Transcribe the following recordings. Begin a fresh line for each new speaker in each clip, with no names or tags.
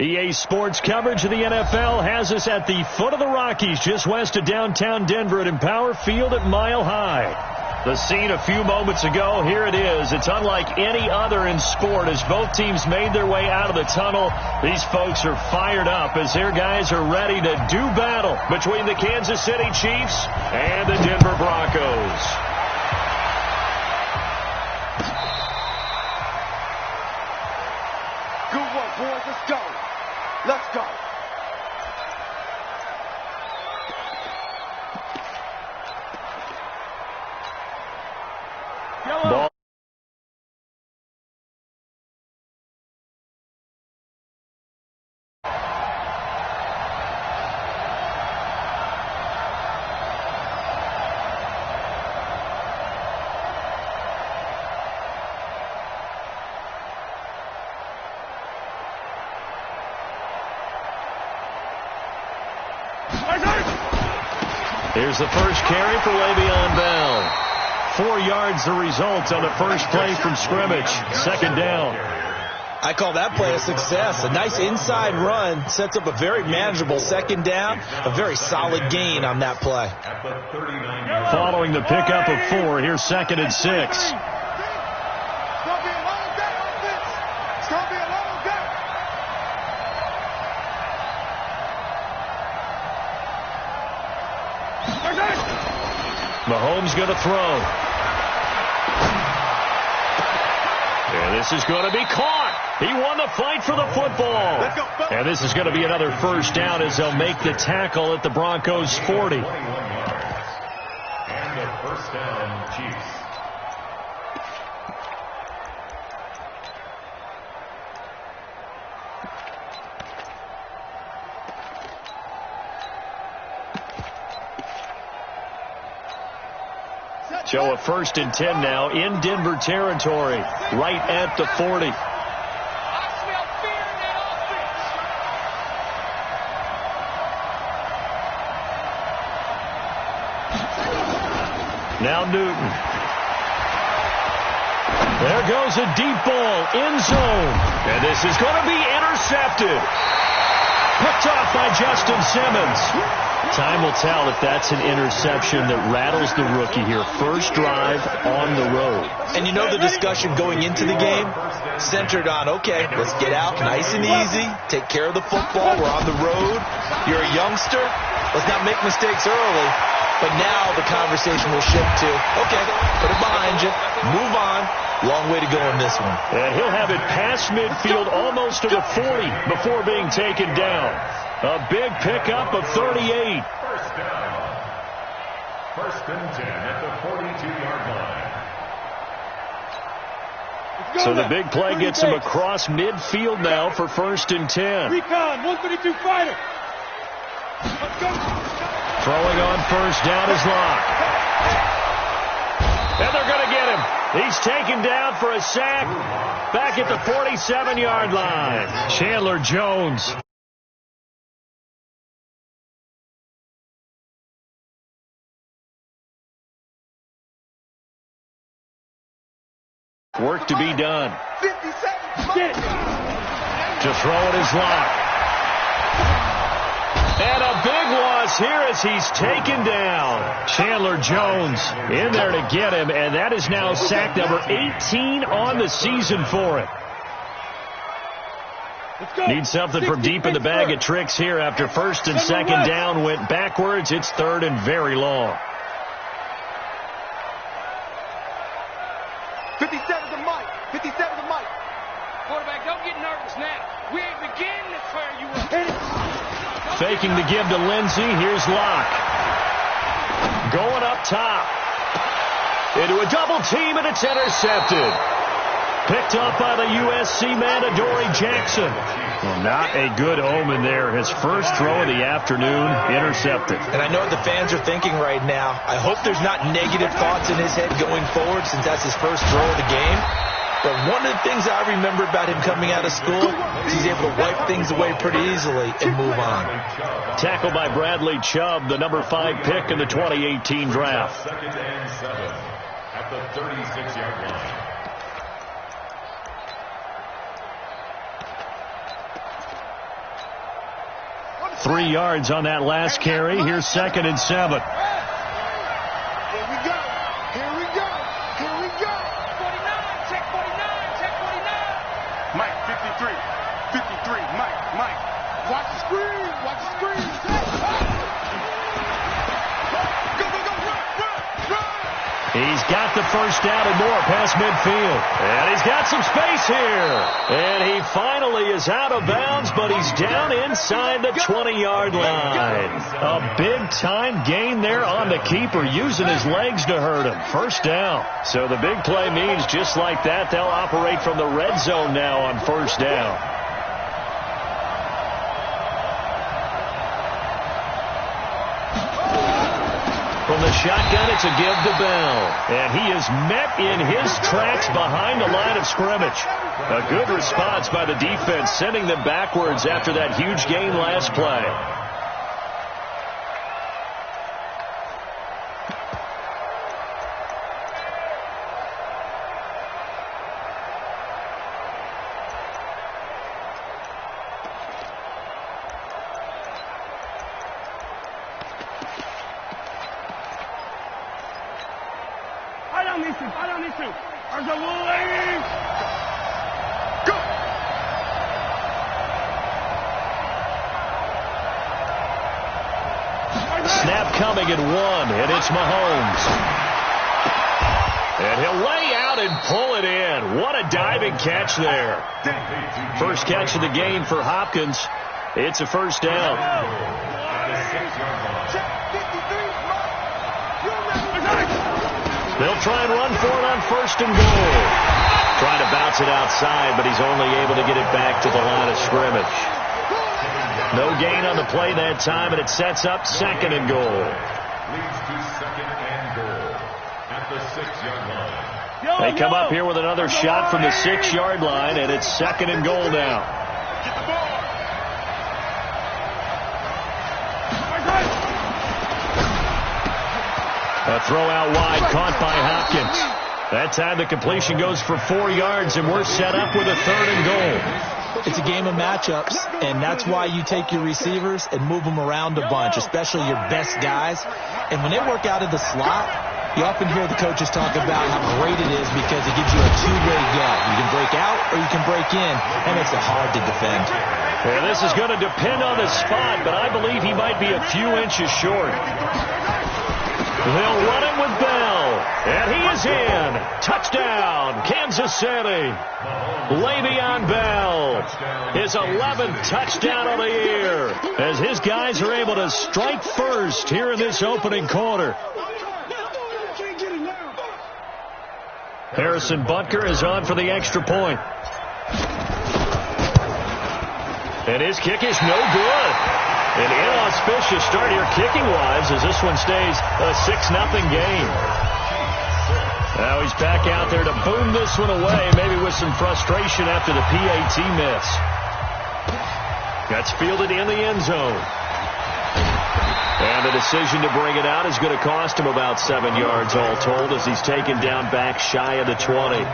EA Sports coverage of the NFL has us at the foot of the Rockies, just west of downtown Denver at Empower Field at Mile High. The scene a few moments ago, here it is. It's unlike any other in sport as both teams made their way out of the tunnel. These folks are fired up as their guys are ready to do battle between the Kansas City Chiefs and the Denver Broncos.
Good work, boys. Let's go. Let's go.
Ball. Here's the first carry for Le'Veon Bell. 4 yards the result on the first play from scrimmage. Second down.
I call that play a success. A nice inside run sets up a very manageable second down. A very solid gain on that play.
Following the pickup of 4, here's 2nd and 6. Mahomes going to throw. And this is going to be caught. He won the fight for the football. And this is going to be another first down as they'll make the tackle at the Broncos' 40.
And a first down, Chiefs.
Joe, a 1st and 10 now in Denver territory, right at the 40. Now Newton. There goes a deep ball, end zone. And this is going to be intercepted. Picked off by Justin Simmons. Time will tell if that's an interception that rattles the rookie here. First drive on the road.
And you know the discussion going into the game centered on, okay, let's get out nice and easy, take care of the football, we're on the road, you're a youngster, let's not make mistakes early. But now the conversation will shift to, okay, put it behind you, move on. Long way to go in this one.
And he'll have it past midfield almost to the 40 before being taken down. A big pickup of 38.
First down. 1st and 10 at the 42-yard line.
So the big play gets him across midfield now for 1st and 10.
Recon, 132 fighter. Let's go.
Throwing on first down is Locke. And they're going to get him. He's taken down for a sack back at the 47-yard line. Chandler Jones. Work to be done.
57.
To throw it is Locke. And a big loss here as he's taken down. Chandler Jones in there to get him, and that is now sack number 18 on the season for it. Need something from deep in the bag of tricks here after 1st and 2nd down went backwards. It's 3rd and very long.
57 to Mike. 57 to Mike.
Quarterback, don't get nervous now. We ain't beginning to tear you up.
Faking the give to Lindsey. Here's Locke. Going up top. Into a double team, and it's intercepted. Picked up by the USC man, Adoree Jackson. Well, not a good omen there. His first throw of the afternoon, intercepted.
And I know what the fans are thinking right now. I hope there's not negative thoughts in his head going forward since that's his first throw of the game. But one of the things I remember about him coming out of school is he's able to wipe things away pretty easily and move on.
Tackled by Bradley Chubb, the number 5 pick in the 2018 draft.
2nd and 7 at the 36-yard line.
3 yards on that last carry. Here's 2nd and 7.
Here we go. Here we go. Here we go.
49, check 49, check 49.
Mike, 53. 53. Mike. Watch the screen. Watch the screen. Go, run.
He's got the first down and more past midfield. And he's got some space here. And he finally is out of bounds, but he's down inside the 20-yard line. A big-time gain there on the keeper, using his legs to hurt him. First down. So the big play means just like that, they'll operate from the red zone now on first down. From the shotgun, it's a give to Bell. And he is met in his tracks behind the line of scrimmage. A good response by the defense, sending them backwards after that huge gain last play. Snap coming at 1, and it's Mahomes. And he'll lay out and pull it in. What a diving catch there. First catch of the game for Hopkins. It's a first down. They'll try and run for it on 1st and goal. Trying to bounce it outside, but he's only able to get it back to the line of scrimmage. No gain on the play that time, and it sets up 2nd and goal.
Leads to 2nd and goal at the 6-yard line.
They come up here with another shot from the 6-yard line, and it's 2nd and goal now.
Get the ball.
A throw out wide, caught by Hopkins. That time the completion goes for 4 yards, and we're set up with a 3rd and goal.
It's a game of matchups, and that's why you take your receivers and move them around a bunch, especially your best guys. And when they work out of the slot, you often hear the coaches talk about how great it is because it gives you a two-way go. You can break out or you can break in. That makes it hard to defend.
And this is going to depend on the spot, but I believe he might be a few inches short. They'll run it with Bell, and he is in. Touchdown, Kansas City. Le'Veon Bell, his 11th touchdown of the year, as his guys are able to strike first here in this opening quarter. Harrison Butker is on for the extra point. And his kick is no good. An inauspicious start here kicking-wise as this one stays a 6-0 game. Now he's back out there to boom this one away, maybe with some frustration after the PAT miss. That's fielded in the end zone. And the decision to bring it out is going to cost him about 7 yards all told as he's taken down back shy of the 20.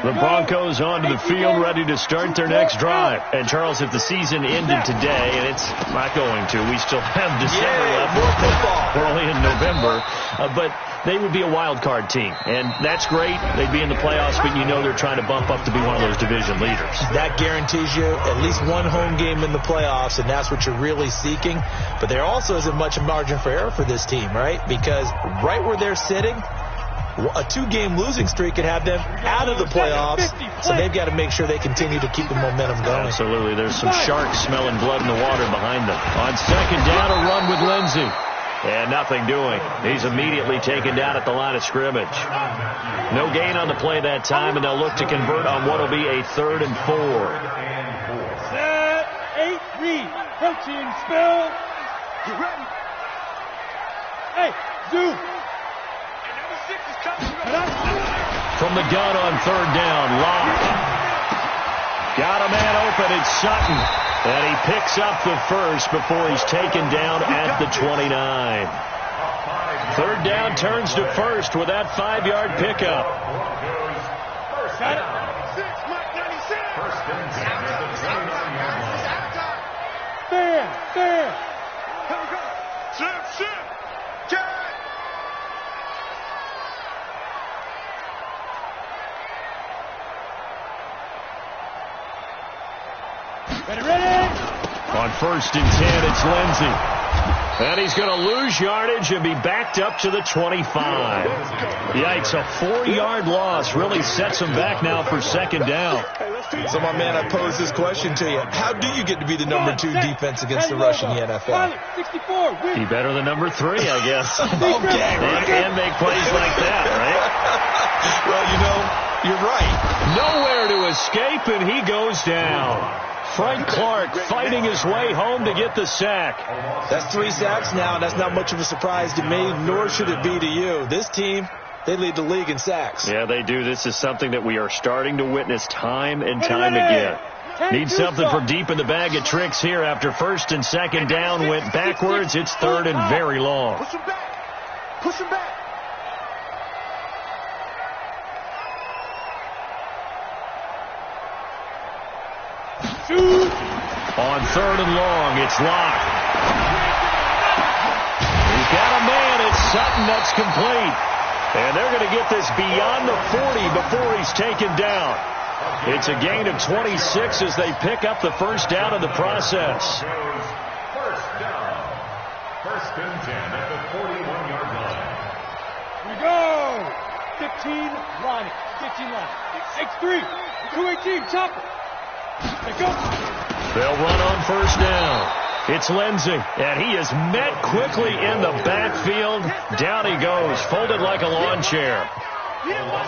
The Broncos onto the field, ready to start their next drive. And, Charles, if the season ended today, and it's not going to, we still have December left.
More football.
We're only in November. But they would be a wild card team. And that's great. They'd be in the playoffs, but you know they're trying to bump up to be one of those division leaders.
That guarantees you at least one home game in the playoffs, and that's what you're really seeking. But there also isn't much margin for error for this team, right? Because right where they're sitting, a 2-game losing streak could have them out of the playoffs, so they've got to make sure they continue to keep the momentum going.
Absolutely. There's some sharks smelling blood in the water behind them. On second down, a run with Lindsey. And nothing doing. He's immediately taken down at the line of scrimmage. No gain on the play that time, and they'll look to convert on what will be a 3rd and 4.
Set, 8, read. Coaching, spell. Get ready. Hey, do.
From the gun on 3rd down, Locke. Got a man open, it's Sutton. And he picks up the first before he's taken down at the 29. Third down turns to first with that 5-yard pickup.
Got it. 6, Mike 96.
First and 10 at the 29-yard line.
Fair. Here we go. Shift. Cut.
Ready. On first and 10, it's Lindsey. And he's going to lose yardage and be backed up to the 25. Yikes, a 4-yard loss really sets him back now for second down.
So, my man, I pose this question to you. How do you get to be the number 2 defense against the rush in the NFL?
Be better than number 3, I guess.
Okay, right.
And make plays like that, right?
Well, you're right.
Nowhere to escape, and he goes down. Frank Clark fighting his way home to get the sack.
That's 3 sacks now. That's not much of a surprise to me, nor should it be to you. This team, they lead the league in sacks.
Yeah, they do. This is something that we are starting to witness time and time again. Need something from deep in the bag of tricks here after first and second down went backwards. It's third and very long.
Push him back.
On third and long, it's locked. He's got a man. It's Sutton. That's complete. And they're going to get this beyond the 40 before he's taken down. It's a gain of 26 as they pick up the first down in the process.
First down. First and 10 at the 41-yard line.
We go. 15 line. 6-3. 218. Chopper. They go.
They'll run on first down. It's Lindsey, and he is met quickly in the backfield. Down he goes, folded like a lawn chair.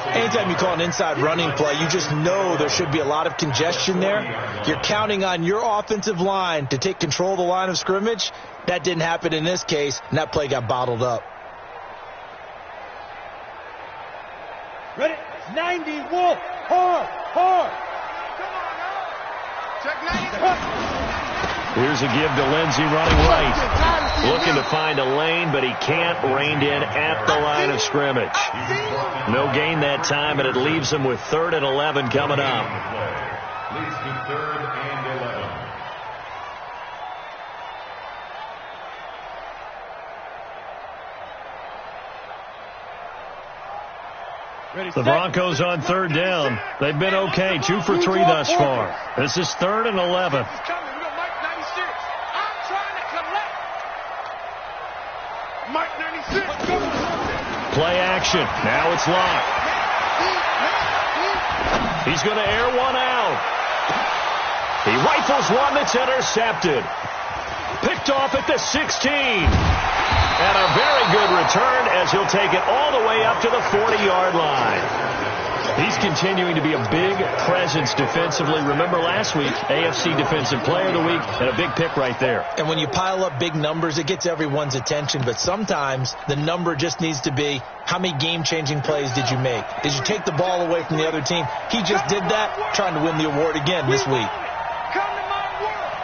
Anytime you call an inside running play, you just know there should be a lot of congestion there. You're counting on your offensive line to take control of the line of scrimmage. That didn't happen in this case, and that play got bottled up.
Ready? 90. Wolf. Hard.
Here's a give to Lindsey running right. Looking to find a lane, but he can't. Reined in at the line of scrimmage. No gain that time, and it leaves him with 3rd and 11 coming up.
Leads to 3rd and 11.
The Broncos on third down. They've been okay, 2 for 3 thus far. This is 3rd and 11.
I'm trying to collect.
Mike 96.
Play action. Now it's locked. He's going to air one out. He rifles one that's intercepted. Picked off at the 16. And a very good return as he'll take it all the way up to the 40-yard line. He's continuing to be a big presence defensively. Remember last week, AFC Defensive Player of the Week, and a big pick right there.
And when you pile up big numbers, it gets everyone's attention. But sometimes the number just needs to be, how many game-changing plays did you make? Did you take the ball away from the other team? He just did that, trying to win the award again this week.
Come to my world.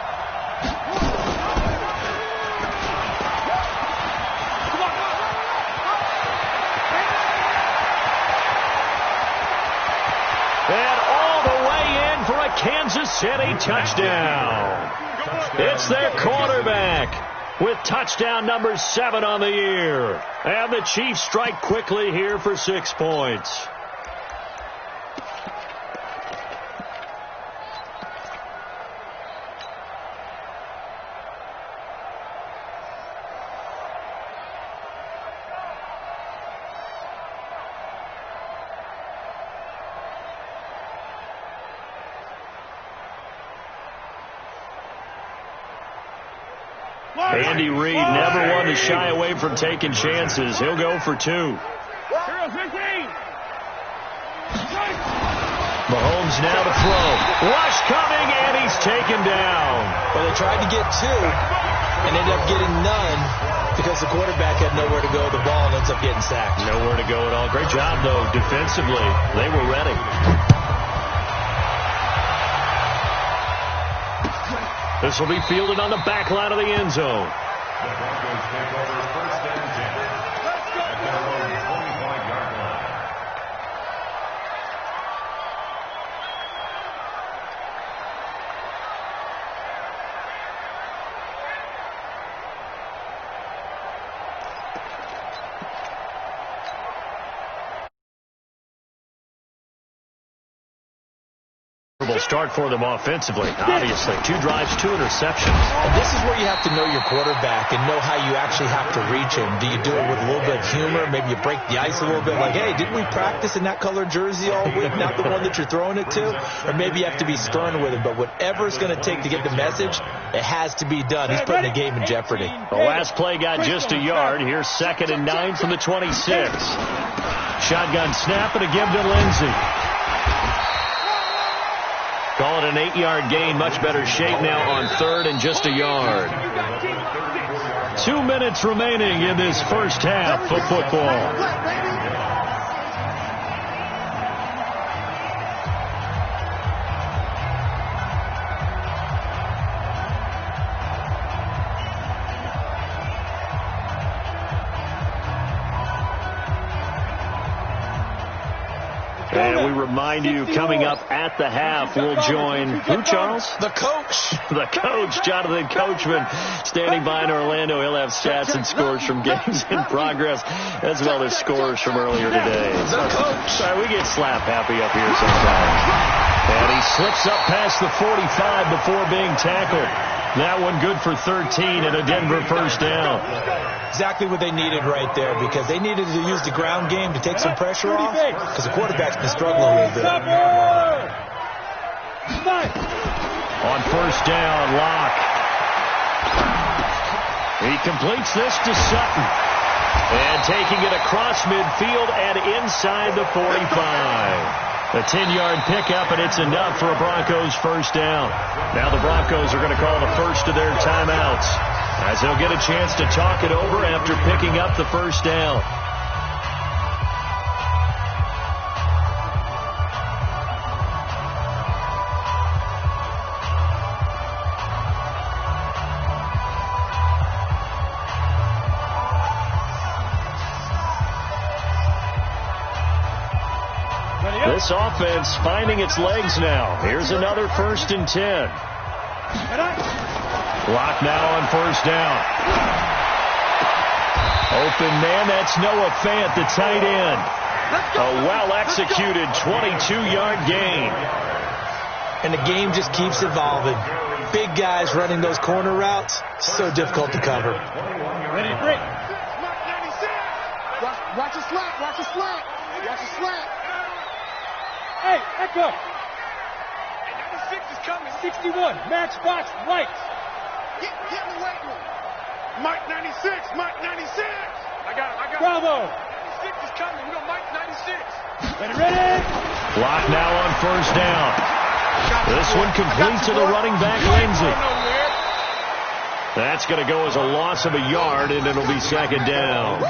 And all the way in for a Kansas City touchdown. It's their quarterback with touchdown number 7 on the year. And the Chiefs strike quickly here for 6 points. Andy Reid never one to shy away from taking chances. He'll go for 2. Mahomes now to throw. Rush coming, and he's taken down.
Well, they tried to get 2 and ended up getting none because the quarterback had nowhere to go with the ball and ends up getting sacked.
Nowhere to go at all. Great job, though, defensively. They were ready. This will be fielded on the back line of the end zone.
The Broncos take over 1st and 10.
Let's go.
start for them offensively, obviously. 2 drives, 2 interceptions.
And this is where you have to know your quarterback and know how you actually have to reach him. Do you do it with a little bit of humor? Maybe you break the ice a little bit, like, hey, didn't we practice in that colored jersey all week, not the one that you're throwing it to? Or maybe you have to be stern with him. But whatever it's going to take to get the message, it has to be done. He's putting the game in jeopardy.
The last play got just a yard. Here's 2nd and 9 from the 26. Shotgun snap and a give to Lindsey. Call it an 8-yard gain. Much better shape now on 3rd and just a yard. 2 minutes remaining in this first half of football. And we remind you, coming up at the half, we'll join who, Charles?
The coach.
The coach, Jonathan Coachman, standing by in Orlando. He'll have stats and scores from games in progress, as well as scores from earlier today.
The coach.
Sorry, we get slap happy up here sometimes. And he slips up past the 45 before being tackled. That one good for 13 and a Denver first down.
Exactly what they needed right there, because they needed to use the ground game to take some pressure off, because the quarterback's been struggling a little bit.
On first down, Locke. He completes this to Sutton. And taking it across midfield and inside the 45. A 10-yard pickup, and it's enough for a Broncos first down. Now the Broncos are going to call the first of their timeouts, as they'll get a chance to talk it over after picking up the first down. This offense finding its legs now. Here's another 1st and 10. Block now on first down. Open man, that's Noah Fant, the tight end. A well-executed 22-yard gain.
And the game just keeps evolving. Big guys running those corner routes, so difficult to cover.
Ready, break. Watch the slant, watch the slant. Watch the slant.
Hey, Echo. 96 is coming. 61, matchbox, lights.
Get in the weight room. Mike 96, Mike 96. I got it.
Bravo.
96 is coming. We got Mike 96.
Ready.
Block now on first down. This one complete to the running back, Lindsey. That's going to go as a loss of a yard, and it'll be 2nd down.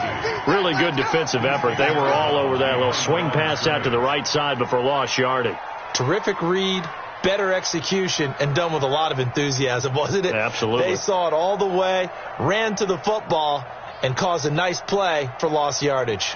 Really good defensive effort. They were all over that little swing pass out to the right side before lost yardage.
Terrific read, better execution, and done with a lot of enthusiasm, wasn't it?
Absolutely.
They saw it all the way, ran to the football, and caused a nice play for lost yardage.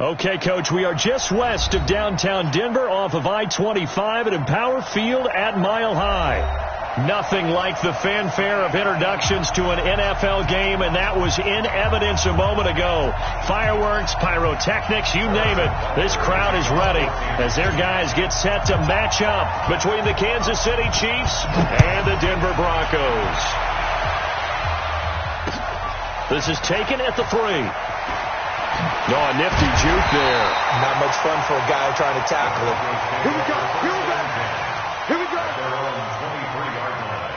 Okay, Coach, we are just west of downtown Denver off of I-25 at Empower Field at Mile High. Nothing like the fanfare of introductions to an NFL game, and that was in evidence a moment ago. Fireworks, pyrotechnics, you name it. This crowd is ready as their guys get set to match up between the Kansas City Chiefs and the Denver Broncos. This is taken at the 3. No, a nifty juke there.
Not much fun for a guy trying to tackle it.
Here we go. Here we go. Here we go.
Their own 23-yard line.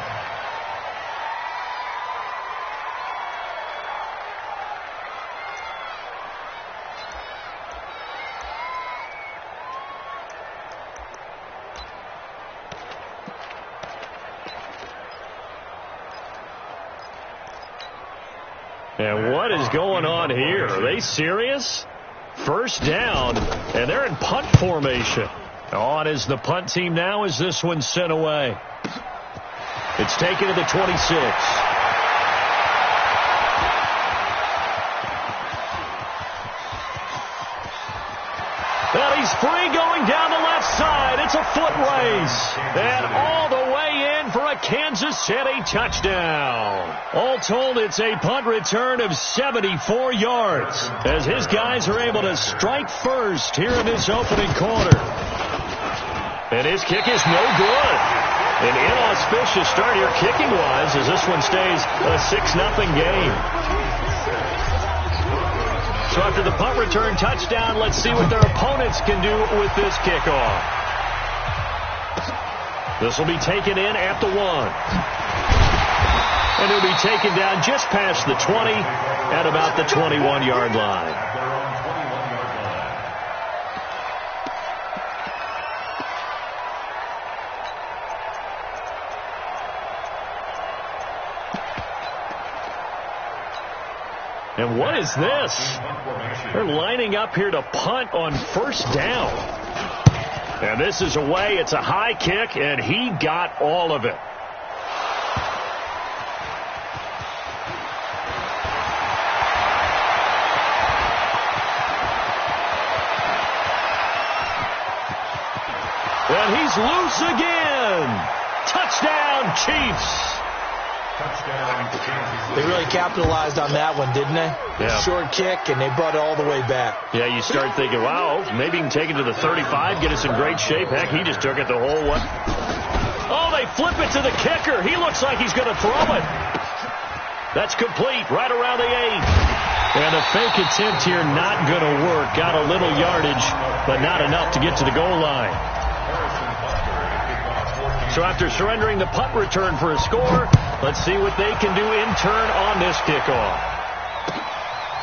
And what is going on here? Are they serious? First down, and they're in punt formation. On is the punt team now as this one's sent away. It's taken to the 26. And he's free going down the left side. It's a foot race. And all the way in for a Kansas City touchdown. All told, it's a punt return of 74 yards as his guys are able to strike first here in this opening quarter. And his kick is no good. An inauspicious start here kicking-wise as this one stays a 6-0 game. So after the punt return touchdown, let's see what their opponents can do with this kickoff. This will be taken in at the 1. And it'll be taken down just past the 20 at about the 21-yard line. And what is this? They're lining up here to punt on first down. And this is away. It's a high kick, and he got all of it. And he's loose again. Touchdown, Chiefs.
They really capitalized on that one, didn't they?
Yeah.
Short kick, and they brought it all the way back.
Yeah, you start thinking, wow, maybe he can take it to the 35, get us in great shape. Heck, he just took it the whole way. Oh, they flip it to the kicker. He looks like he's going to throw it. That's complete, right around the 8. And a fake attempt here not going to work. Got a little yardage, but not enough to get to the goal line. So after surrendering the punt return for a score, let's see what they can do in turn on this kickoff.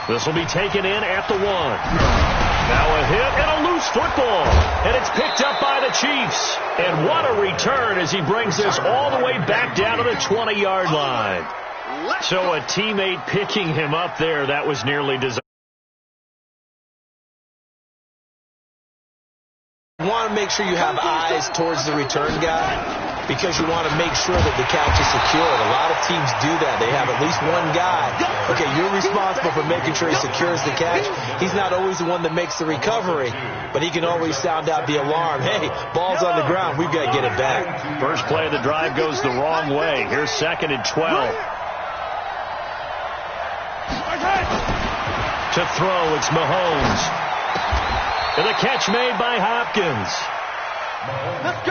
This will be taken in at the 1. Now a hit and a loose football. And it's picked up by the Chiefs. And what a return as he brings this all the way back down to the 20-yard line. So a teammate picking him up there, that was nearly disastrous.
You want to make sure you have eyes towards the return guy because you want to make sure that the catch is secured. A lot of teams do that. They have at least one guy. Okay, you're responsible for making sure he secures the catch. He's not always the one that makes the recovery, but he can always sound out the alarm. Hey, ball's on the ground. We've got to get it back.
First play of the drive goes the wrong way. Here's 2nd and 12. To throw, it's Mahomes. And the catch made by Hopkins.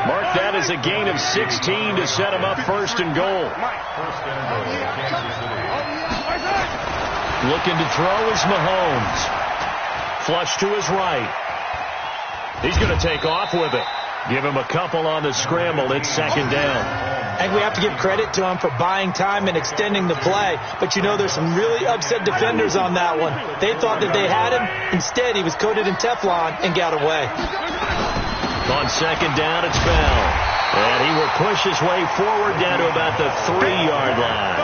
Mark that as a gain of 16 to set him up 1st and goal. Looking to throw is Mahomes. Flush to his right. He's going to take off with it. Give him a couple on the scramble. It's 2nd down.
And we have to give credit to him for buying time and extending the play. But, you know, there's some really upset defenders on that one. They thought that they had him. Instead, he was coated in Teflon and got away.
On 2nd down, it's Bell. And he will push his way forward down to about the 3-yard line.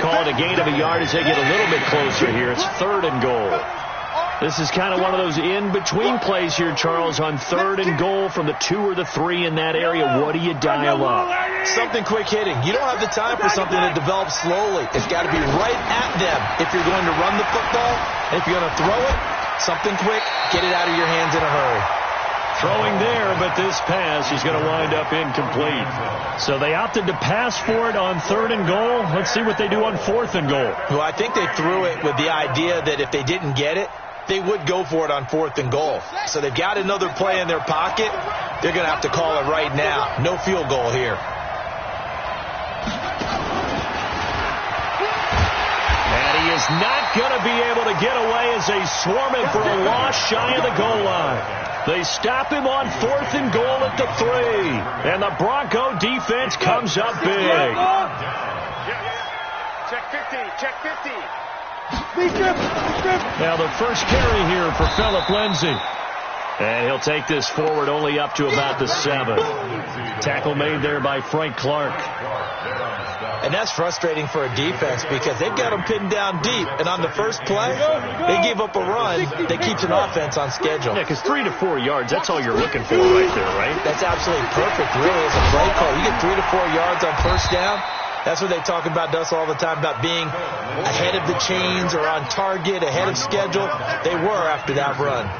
Call it a gain of a yard as they get a little bit closer here. It's 3rd and goal. This is kind of one of those in-between plays here, Charles, on 3rd and goal from the 2 or the 3 in that area. What do you dial up?
Something quick hitting. You don't have the time for something that develops slowly. It's got to be right at them if you're going to run the football. And if you're going to throw it, Something quick, get it out of your hands in a hurry.
Throwing there, but this pass is going to wind up incomplete. So they opted to pass for it on 3rd and goal. Let's see what they do on 4th and goal.
Well, I think they threw it with the idea that if they didn't get it, they would go for it on 4th and goal. So they've got another play in their pocket. They're going to have to call it right now. No field goal here.
And he is not going to be able to get away as they swarm him for a loss shy of the goal line. They stop him on 4th and goal at the 3. And the Bronco defense comes up big.
Check 50. Check 50.
Now the first carry here for Phillip Lindsay. And he'll take this forward only up to about the 7. Tackle made there by Frank Clark.
And that's frustrating for a defense because they've got them pinned down deep. And on the first play, they gave up a run that keeps an offense on schedule.
Yeah, because 3 to 4 yards, that's all you're looking for right there, right?
That's absolutely perfect, really, as a play call. You get 3 to 4 yards on first down. That's what they talk about us all the time, about being ahead of the chains or on target, ahead of schedule. They were after that run.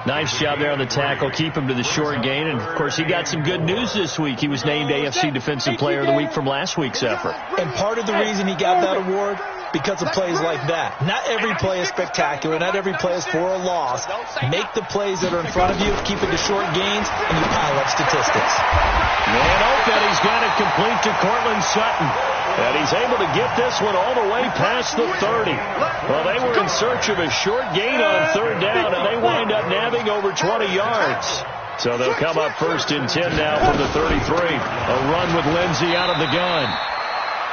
Nice job there on the tackle. Keep him to the short gain. And, of course, he got some good news this week. He was named AFC Defensive Player of the Week from last week's effort.
And part of the reason he got that award, because of plays like that. Not every play is spectacular. Not every play is for a loss. Make the plays that are in front of you, keep it to short gains, and you pile up statistics.
Man open, he's got it complete to Cortland Sutton. And he's able to get this one all the way past the 30. Well, they were in search of a short gain on 3rd down, and they wind up nabbing over 20 yards. So they'll come up 1st and 10 now from the 33. A run with Lindsay out of the gun.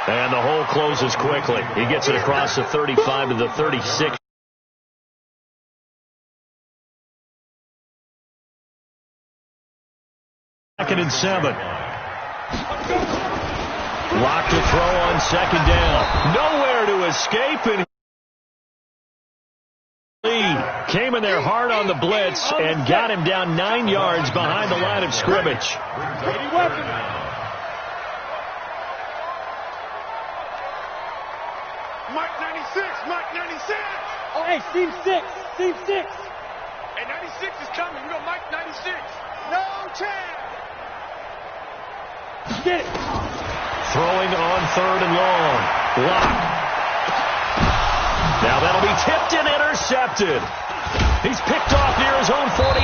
And the hole closes quickly. He gets it across the 35 to the 36. Second and 7. Lock to throw on 2nd down. Nowhere to escape, and came in there hard on the blitz and got him down 9 yards behind the line of scrimmage.
Mike 96. Mike 96.
Oh, hey, Steve 6. Steve 6.
Hey, 96 is coming. We got Mike 96. No chance.
Get it.
Throwing on 3rd and long. Lock. Now that'll be tipped and intercepted. He's picked off near his own 48.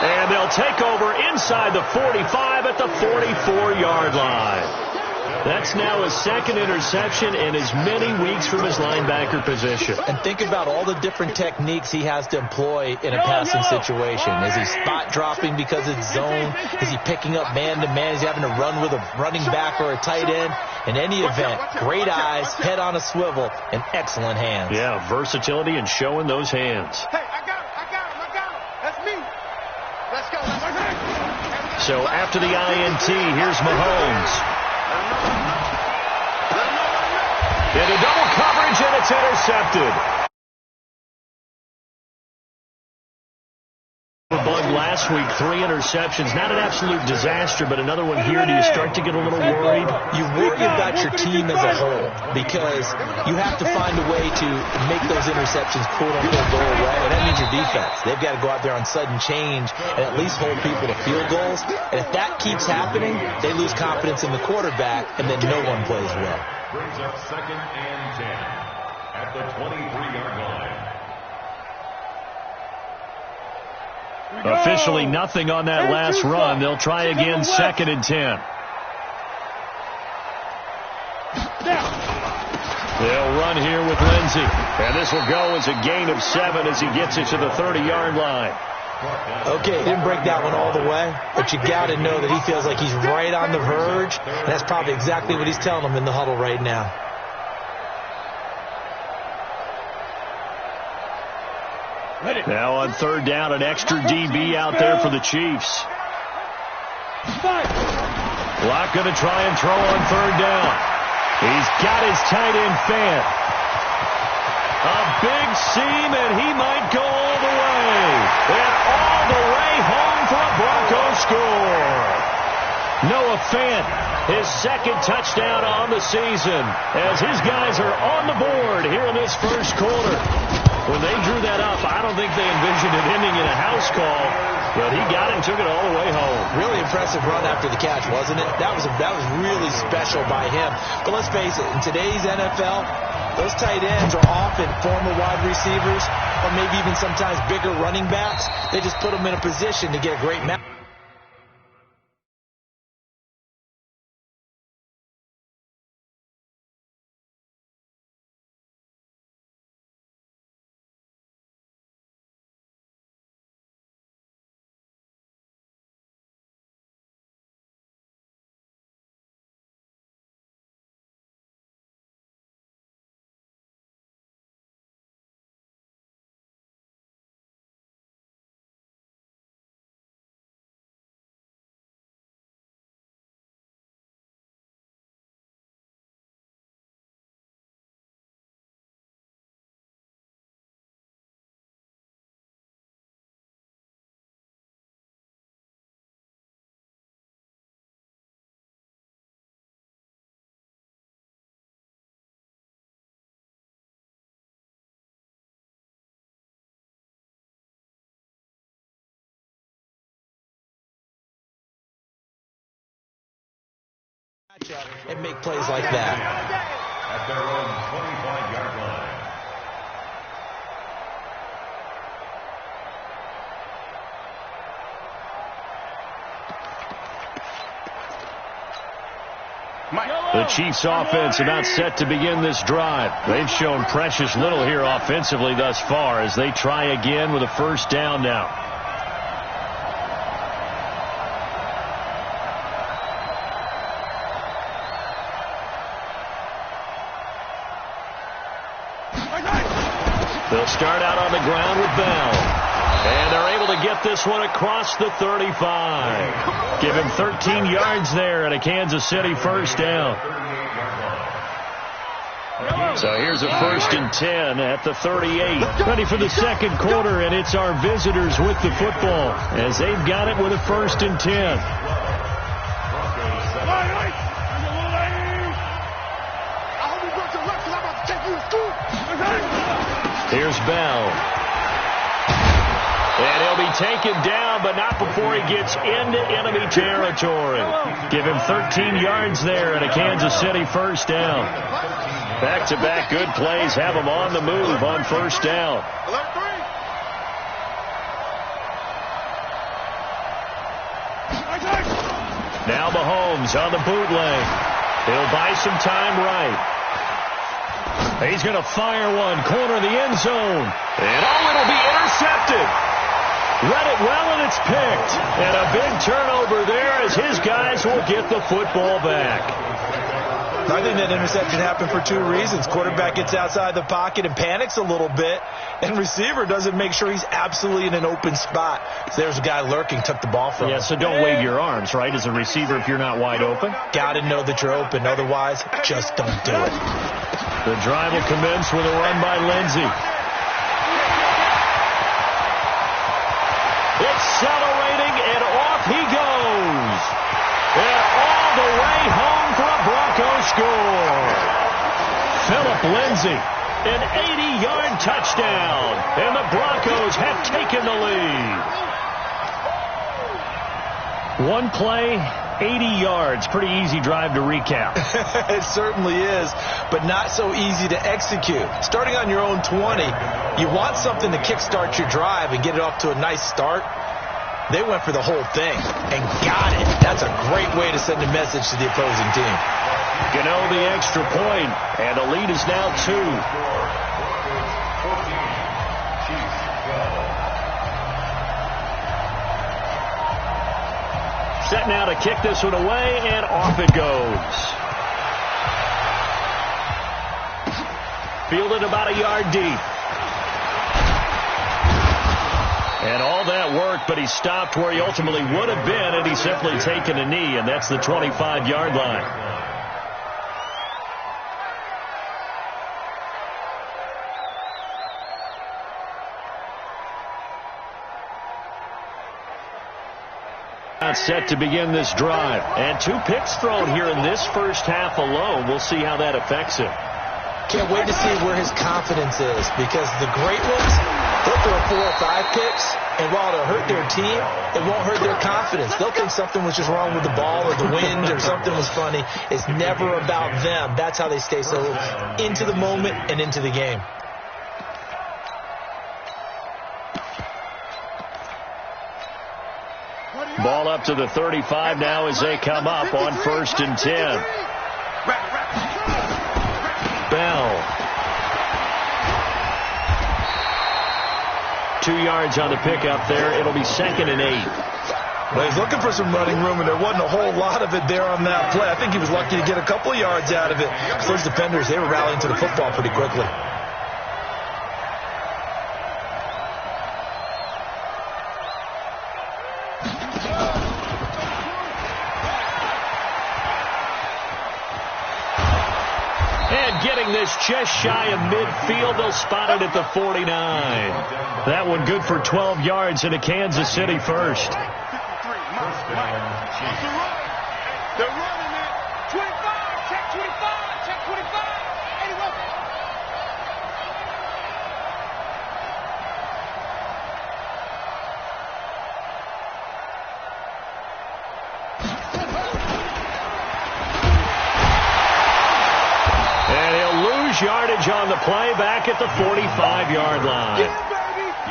And they'll take over inside the 45 at the 44-yard line. That's now his 2nd interception in as many weeks from his linebacker position.
And think about all the different techniques he has to employ in a passing situation. Is he spot dropping because it's zone? Is he picking up man-to-man? Is he having to run with a running back or a tight end? In any event, great eyes, head on a swivel, and excellent hands.
Yeah, versatility and showing those hands.
Hey, I got him. That's me. Let's go.
So after the INT, here's Mahomes. Into double coverage, and it's intercepted. Bug last week, 3 interceptions. Not an absolute disaster, but another one here. Do you start to get a little worried?
You worry about your team as a whole because you have to find a way to make those interceptions, quote-unquote, go away, and that means your defense. They've got to go out there on sudden change and at least hold people to field goals. And if that keeps happening, they lose confidence in the quarterback, and then no one plays well.
Brings up 2nd and 10 at the 23-yard line.
Officially nothing on that last run. They'll try again 2nd and 10. They'll run here with Lindsay. And this will go as a gain of 7 as he gets it to the 30-yard line.
Okay, didn't break that one all the way, but you got to know that he feels like he's right on the verge, and that's probably exactly what he's telling them in the huddle right now.
Now on 3rd down, an extra DB out there for the Chiefs. Locke going to try and throw on 3rd down. He's got his tight end Fant. A big seam, and he might go all the way. And all the way home for a Bronco score. Noah Fant his second touchdown on the season, as his guys are on the board here in this first quarter. When they drew that up, I don't think they envisioned it ending in a house call, but he got it and took it all the way home.
Really impressive run after the catch, wasn't it? That was really special by him. But let's face it, in today's NFL, those tight ends are often former wide receivers or maybe even sometimes bigger running backs. They just put them in a position to get a great match. And make plays like that.
At their own 25-yard line.
The Chiefs offense about set to begin this drive. They've shown precious little here offensively thus far as they try again with a first down now. They'll start out on the ground with Bell. And they're able to get this one across the 35. Give him 13 yards there and a Kansas City first down. So here's a 1st and 10 at the 38. Ready for the second quarter, and it's our visitors with the football as they've got it with a 1st and 10. Here's Bell. And he'll be taken down, but not before he gets into enemy territory. Give him 13 yards there and a Kansas City first down. Back-to-back good plays have him on the move on first down. Now Mahomes on the bootleg. He'll buy some time right. He's going to fire one, corner of the end zone. And it'll be intercepted. Read it well, and it's picked. And a big turnover there as his guys will get the football back.
I think that interception happened for 2 reasons. Quarterback gets outside the pocket and panics a little bit, and receiver doesn't make sure he's absolutely in an open spot. So there's a guy lurking, took the ball from him.
Yeah, so don't wave your arms, right, as a receiver if you're not wide open.
Got to know that you're open. Otherwise, just don't do it.
The drive will commence with a run by Lindsey. Accelerating, and off he goes. And all the way home for a Bronco score. Phillip Lindsay, an 80-yard touchdown, and the Broncos have taken the lead. One play, 80 yards. Pretty easy drive to recap.
It certainly is, but not so easy to execute. Starting on your own 20, you want something to kickstart your drive and get it off to a nice start. They went for the whole thing and got it. That's a great way to send a message to the opposing team.
Gano the extra point, and the lead is now 2. Set now to kick this one away, and off it goes. Fielded about a yard deep. And all that work, but he stopped where he ultimately would have been, and he's simply taken a knee, and that's the 25-yard line. Set to begin this drive. And 2 picks thrown here in this first half alone. We'll see how that affects him.
Can't wait to see where his confidence is, because the great ones, they'll throw 4 or 5 picks, and while it'll hurt their team, it won't hurt their confidence. They'll think something was just wrong with the ball or the wind or something was funny. It's never about them. That's how they stay so into the moment and into the game.
Ball up to the 35 now as they come up on 1st and 10. Bell. 2 yards on the pickup there. It'll be 2nd and 8.
Well, he's looking for some running room, and there wasn't a whole lot of it there on that play. I think he was lucky to get a couple of yards out of it. Those defenders, they were rallying to the football pretty quickly.
This just shy of midfield. They'll spot it at the 49. That one good for 12 yards into Kansas City first.
They're running it. 25, check 25, check 25. Anyway.
Yardage on the play back at the 45-yard line.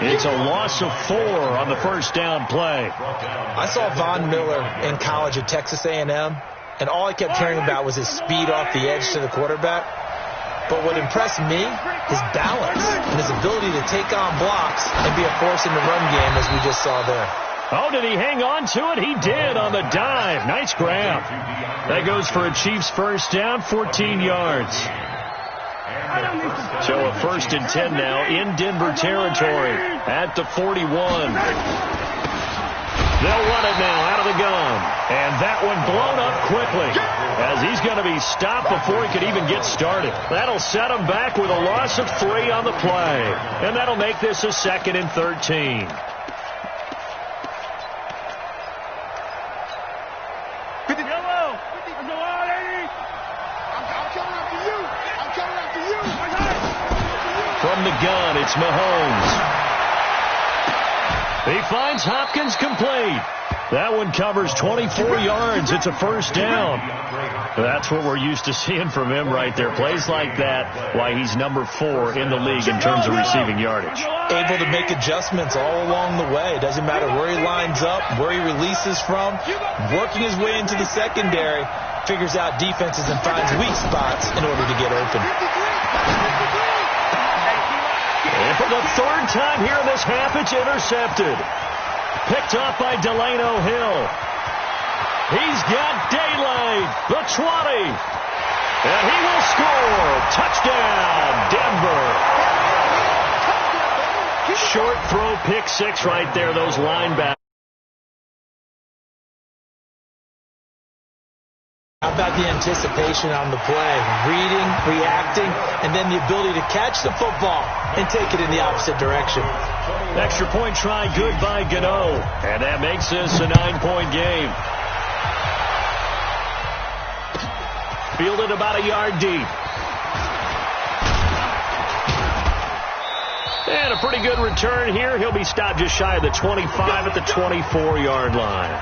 It's a loss of 4 on the first down play.
I saw Von Miller in college at Texas A&M, and all I kept hearing about was his speed off the edge to the quarterback. But what impressed me, his balance and his ability to take on blocks and be a force in the run game, as we just saw there.
Oh, did he hang on to it? He did on the dive. Nice grab. That goes for a Chiefs first down, 14 yards. So a 1st and 10 now in Denver territory at the 41. They'll run it now out of the gun. And that one blown up quickly as he's going to be stopped before he could even get started. That'll set him back with a loss of 3 on the play. And that'll make this a 2nd and 13. From the gun, it's Mahomes. He finds Hopkins complete. That one covers 24 yards. It's a first down. That's what we're used to seeing from him right there. Plays like that, why he's number 4 in the league in terms of receiving yardage.
Able to make adjustments all along the way. Doesn't matter where he lines up, where he releases from. Working his way into the secondary. Figures out defenses and finds weak spots in order to get open.
And for the 3rd time here in this half, it's intercepted. Picked off by Delano Hill. He's got daylight. The 20. And he will score. Touchdown, Denver. Short throw, pick 6 right there, those linebackers.
How about the anticipation on the play? Reading, reacting, and then the ability to catch the football and take it in the opposite direction.
Extra point try good by Gano. And that makes this a 9-point game. Fielded about a yard deep. And a pretty good return here. He'll be stopped just shy of the 25 at the 24-yard line.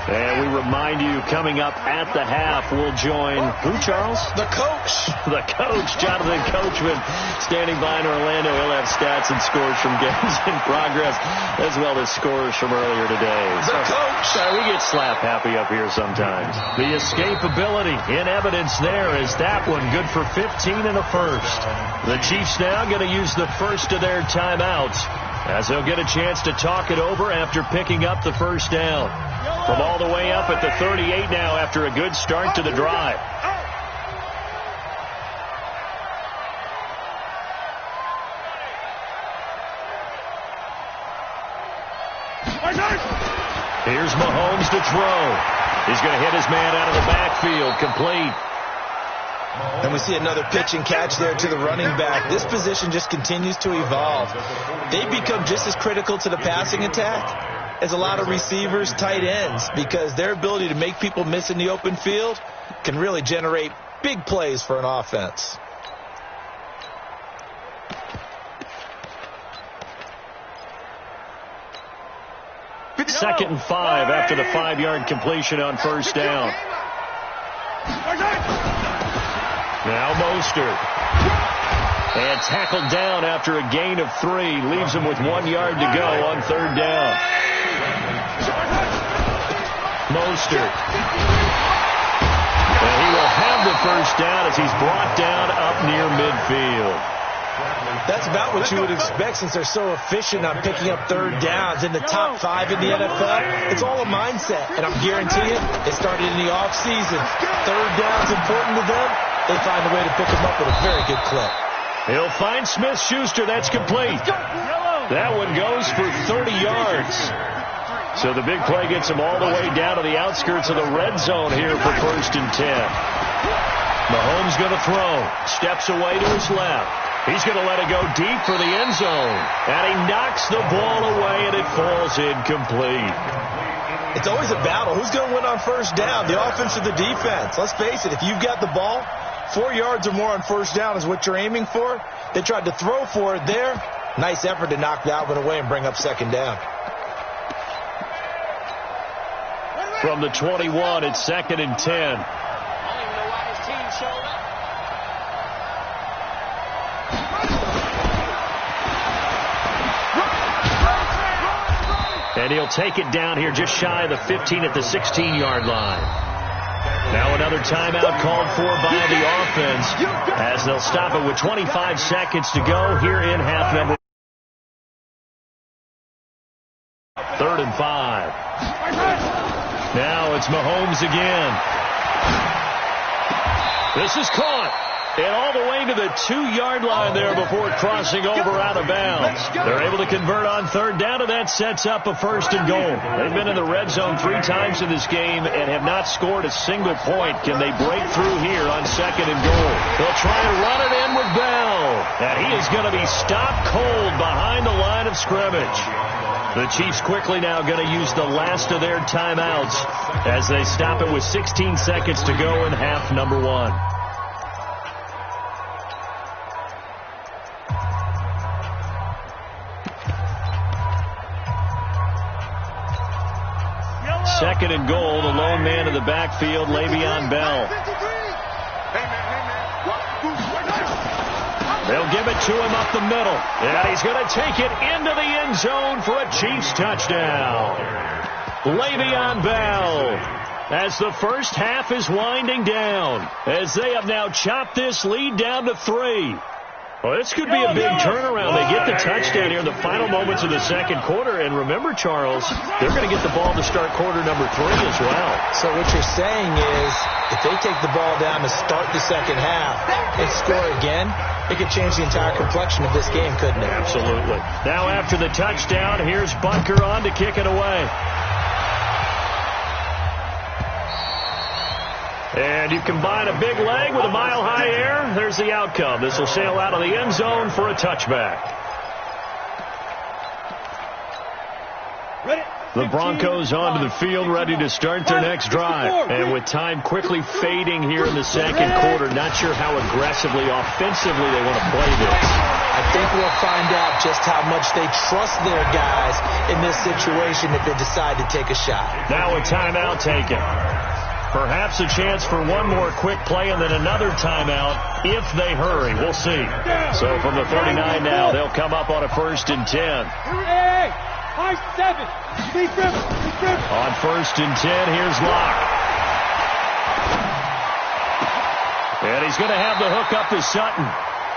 And we remind you, coming up at the half, we'll join who, Charles?
The coach.
The coach, Jonathan Coachman, standing by in Orlando. He'll have stats and scores from games in progress, as well as scores from earlier today.
The coach.
We get slap happy up here sometimes. The escapability in evidence there is that one good for 15 and a first. The Chiefs now going to use the first of their timeouts as they'll get a chance to talk it over after picking up the first down. From all the way up at the 38 now after a good start to the drive. Here's Mahomes to throw. He's going to hit his man out of the backfield. Complete.
And we see another pitch and catch there to the running back. This position just continues to evolve. They become just as critical to the passing attack as a lot of receivers, tight ends, because their ability to make people miss in the open field can really generate big plays for an offense.
Second and 5 after the 5-yard completion on first down. Now Mostert. And tackled down after a gain of 3. Leaves him with 1 yard to go on third down. Mostert. And he will have the first down as he's brought down up near midfield.
That's about what you would expect since they're so efficient on picking up third downs in the top 5 in the NFL. It's all a mindset, and I'm guaranteeing it started in the offseason. Third down's important to them. They find a way to pick them up with a very good clip.
He'll find Smith-Schuster. That's complete. That one goes for 30 yards. So the big play gets him all the way down to the outskirts of the red zone here for first and 10. Mahomes going to throw. Steps away to his left. He's going to let it go deep for the end zone. And he knocks the ball away, and it falls incomplete.
It's always a battle. Who's going to win on first down, the offense or the defense? Let's face it, if you've got the ball, 4 yards or more on first down is what you're aiming for. They tried to throw for it there. Nice effort to knock that one away and bring up second down.
From the 21, it's second and 10.
I don't even know why his team showed up.
And he'll take it down here just shy of the 15 at the 16-yard line. Now another timeout called for by the offense as they'll stop it with 25 seconds to go here in half number. Third and 5. Now it's Mahomes again. This is caught. And all the way to the 2-yard line there before crossing over out of bounds. They're able to convert on third down, and that sets up a first and goal. They've been in the red zone 3 times in this game and have not scored a single point. Can they break through here on second and goal? They'll try to run it in with Bell. And he is going to be stopped cold behind the line of scrimmage. The Chiefs quickly now going to use the last of their timeouts as they stop it with 16 seconds to go in half number 1. Second and goal, the lone man in the backfield, Le'Veon Bell. They'll give it to him up the middle. And he's going to take it into the end zone for a Chiefs touchdown. Le'Veon Bell, as the first half is winding down, as they have now chopped this lead down to 3. Well, this could be a big turnaround. They get the touchdown here in the final moments of the second quarter. And remember, Charles, they're going to get the ball to start quarter number 3 as well. So what you're saying is if they take the ball down to start the second half and score again, it could change the entire complexion of this game, couldn't it? Absolutely. Now after the touchdown, here's Bunker on to kick it away. And you combine a big leg with a mile-high air, there's the outcome. This will sail out of the end zone for a touchback. The Broncos onto the field, ready to start their next drive. And with time quickly fading here in the second quarter, not sure how aggressively, offensively they want to play this.
I think we'll find out just how much they trust their guys in this situation if they decide to take a shot.
Now a timeout taken. Perhaps a chance for one more quick play and then another timeout if they hurry. We'll see. So from the 39 now, they'll come up on a first and 10. On first and 10, here's Locke. And he's going to have the hook up to Sutton.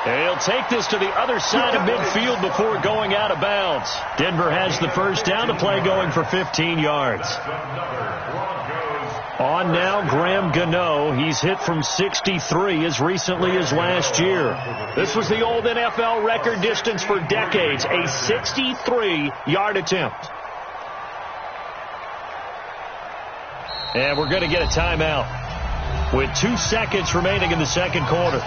And he'll take this to the other side of midfield before going out of bounds. Denver has the first down to play, going for 15 yards. On now, Graham Gano. He's hit from 63 as recently as last year. This was the old NFL record distance for decades, a 63-yard attempt. And we're going to get a timeout. with 2 seconds remaining in the second quarter.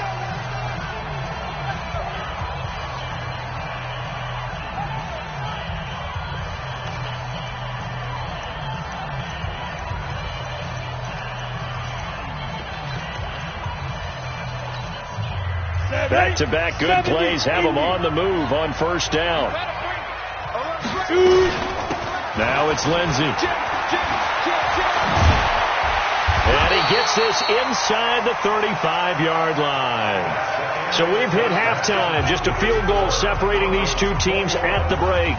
Back-to-back good plays have them on the move on first down. Now it's Lindsey. And he gets this inside the 35-yard line. So we've hit halftime. Just a field goal separating these two teams at the break.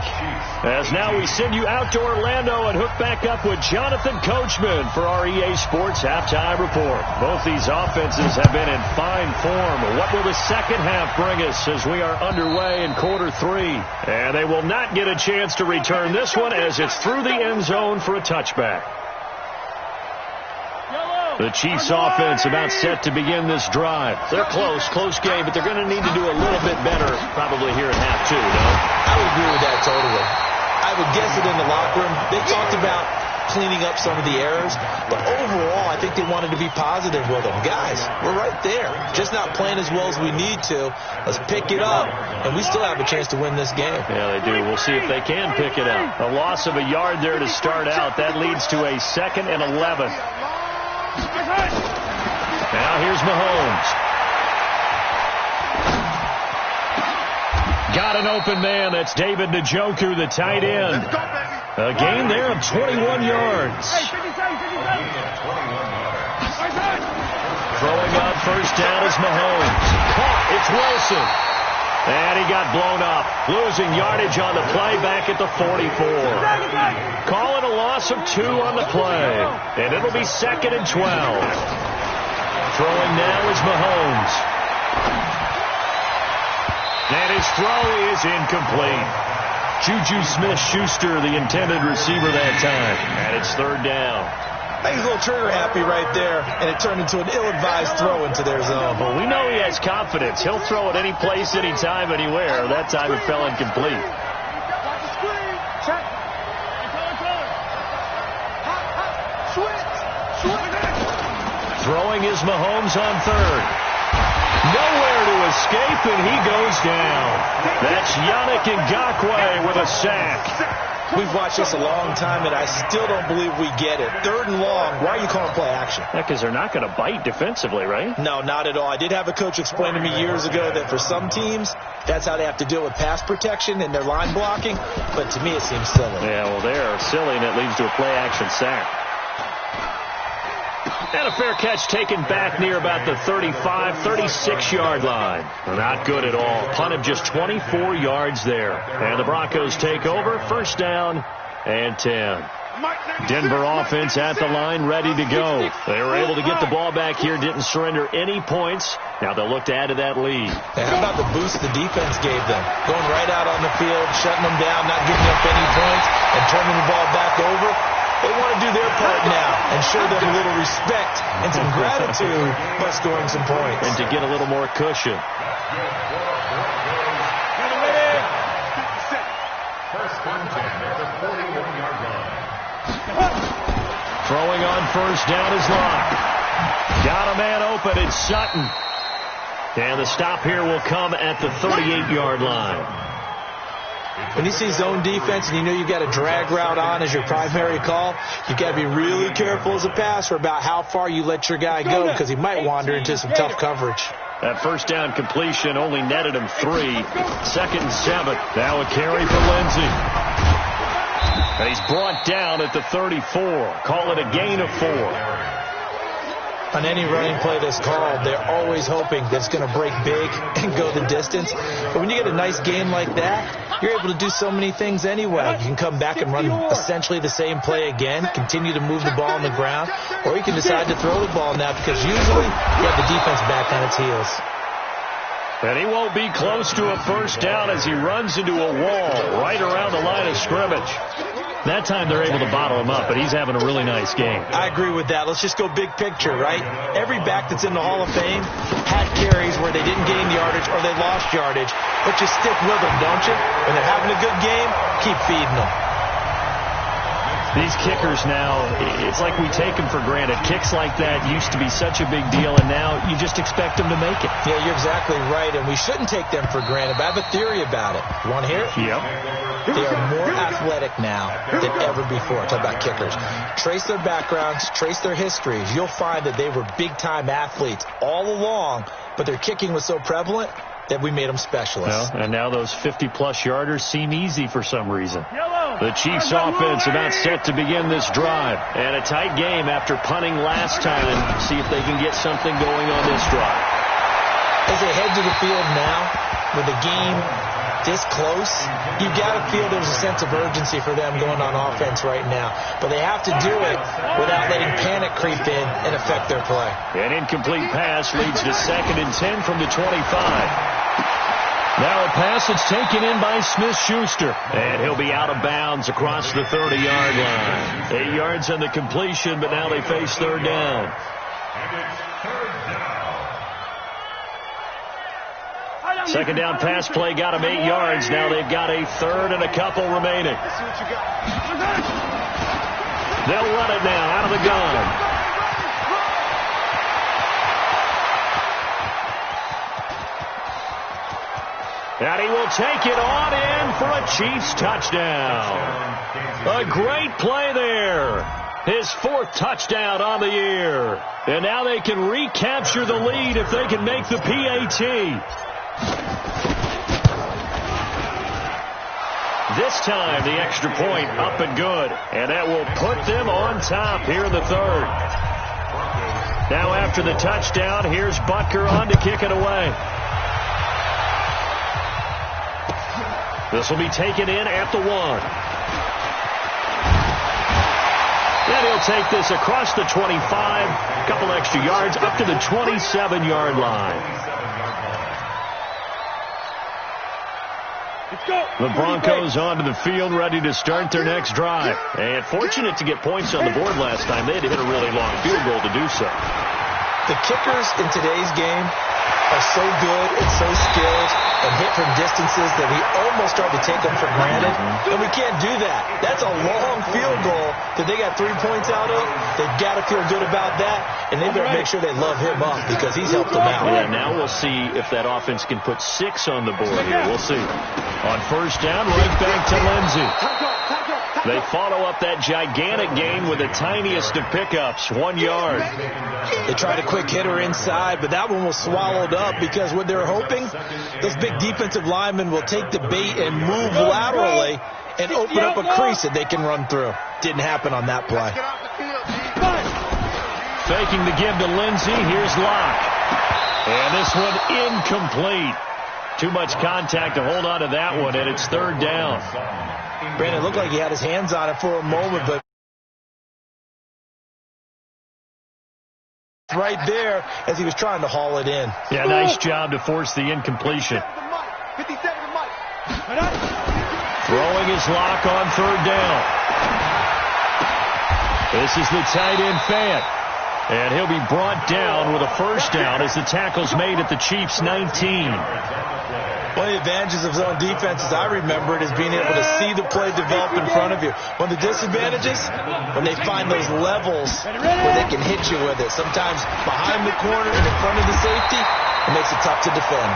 As now we send you out to Orlando and hook back up with Jonathan Coachman for our EA Sports Halftime Report. Both these offenses have been in fine form. What will the second half bring us as we are underway in quarter 3? And they will not get a chance to return this one as it's through the end zone for a touchback. The Chiefs offense about set to begin this drive. They're close game, but they're going to need to do a little bit better probably here at half 2, no?
I would agree with that totally. I would guess it in the locker room. They talked about cleaning up some of the errors, but overall I think they wanted to be positive with them. Guys, we're right there. Just not playing as well as we need to. Let's pick it up, and we still have a chance to win this game.
Yeah, they do. We'll see if they can pick it up. A loss of a yard there to start out. That leads to a 2nd and 11. Now here's Mahomes. Got an open man. That's David Njoku, the tight end. A gain there of 21 yards. Throwing up first down is Mahomes. Caught. It's Wilson. And he got blown up. Losing yardage on the play back at the 44. Calling a loss of 2 on the play. And it'll be 2nd and 12. Throwing now is Mahomes. And his throw is incomplete. Juju Smith-Schuster, the intended receiver that time. And it's 3rd down.
I think he's a little trigger happy right there, and it turned into an ill-advised throw into their zone.
Well, we know he has confidence. He'll throw it any place, anytime, anywhere. That time it fell incomplete. Throwing is Mahomes on 3rd. Nowhere to escape, and he goes down. That's Yannick Ngakoue with a sack.
We've watched this a long time, and I still don't believe we get it. 3rd and long. Why are you calling play action?
Yeah, because they're not going to bite defensively, right?
No, not at all. I did have a coach explain to me years ago that for some teams, that's how they have to deal with pass protection and their line blocking. But to me, it seems silly.
Yeah, well, they're silly, and it leads to a play action sack. And a fair catch taken back near about the 35, 36-yard line. Not good at all. Punt of just 24 yards there. And the Broncos take over. 1st down and 10. Denver offense at the line, ready to go. They were able to get the ball back here, didn't surrender any points. Now they'll look to add to that lead.
And how about the boost the defense gave them? Going right out on the field, shutting them down, not giving up any points, and turning the ball back over. They want to do their part now and show them a little respect and some gratitude by scoring some points.
And to get a little more cushion. Throwing on first down is Locke. Got a man open. It's Sutton. And the stop here will come at the 38-yard line.
When you see zone defense and you know you've got a drag route on as your primary call, you've got to be really careful as a passer about how far you let your guy go because he might wander into some tough coverage.
That first down completion only netted him 3. 2nd and 7. Now a carry for Lindsey. And he's brought down at the 34. Call it a gain of 4.
On any running play that's called, they're always hoping that it's going to break big and go the distance. But when you get a nice game like that, you're able to do so many things anyway. You can come back and run essentially the same play again, continue to move the ball on the ground, or you can decide to throw the ball now because usually you have the defense back on its heels.
And he won't be close to a first down as he runs into a wall right around the line of scrimmage. That time they're able to bottle him up, but he's having a really nice game.
I agree with that. Let's just go big picture, right? Every back that's in the Hall of Fame had carries where they didn't gain yardage or they lost yardage, but you stick with them, don't you? When they're having a good game, keep feeding them.
These kickers now, it's like we take them for granted. Kicks like that used to be such a big deal, and now you just expect them to make it.
Yeah, you're exactly right, and we shouldn't take them for granted. But I have a theory about it. You want to hear it?
Yep.
They are more athletic now than ever before. Talk about kickers. Trace their backgrounds, trace their histories. You'll find that they were big-time athletes all along, but their kicking was so prevalent that we made them specialists.
Well, and now those 50-plus yarders seem easy for some reason. The Chiefs offense about set to begin this drive. And a tight game after punting last time. See if they can get something going on this drive.
As they head to the field now, with the game this close, you've got to feel there's a sense of urgency for them going on offense right now. But they have to do it without letting panic creep in and affect their play.
An incomplete pass leads to 2nd and 10 from the 25. Now a pass that's taken in by Smith-Schuster. And he'll be out of bounds across the 30-yard line. 8 yards on the completion, but now they face 3rd down.
And it's 3rd down.
Second down pass play got him 8 yards. Now they've got a 3rd and a couple remaining. They'll run it now out of the gun. And he will take it on in for a Chiefs touchdown. A great play there. His 4th touchdown on the year. And now they can recapture the lead if they can make the PAT. This time the extra point up and good. And that will put them on top here in the 3rd. Now after the touchdown, here's Butker on to kick it away. This will be taken in at the 1. And he'll take this across the 25, a couple extra yards, up to the 27-yard line. The Broncos onto the field, ready to start their next drive. And fortunate to get points on the board last time. They had to hit a really long field goal to do so.
The kickers in today's game are so good and so skilled and hit from distances that we almost start to take them for granted. And we can't do that. That's a long field goal that they got 3 points out of. They've got to feel good about that, and they better make sure they love him up because he's helped them out.
Yeah, now we'll see if that offense can put 6 on the board here. We'll see. On 1st down, right back to Lindsey. They follow up that gigantic gain with the tiniest of pickups, 1 yard.
They tried a quick hitter inside, but that one was swallowed up because what they're hoping, those big defensive linemen will take the bait and move laterally and open up a crease that they can run through. Didn't happen on that play.
Faking the give to Lindsey. Here's Locke. And this one incomplete. Too much contact to hold on to that one, and it's 3rd down.
Brandon, it looked like he had his hands on it for a moment, but right there as he was trying to haul it in.
Yeah, nice job to force the incompletion. Throwing his Lock on 3rd down. This is the tight end Fant. And he'll be brought down with a 1st down as the tackle's made at the Chiefs' 19.
One of the advantages of zone defense, as I remember it, is being able to see the play develop in front of you. One of the disadvantages, when they find those levels where they can hit you with it. Sometimes behind the corner and in front of the safety, it makes it tough to defend.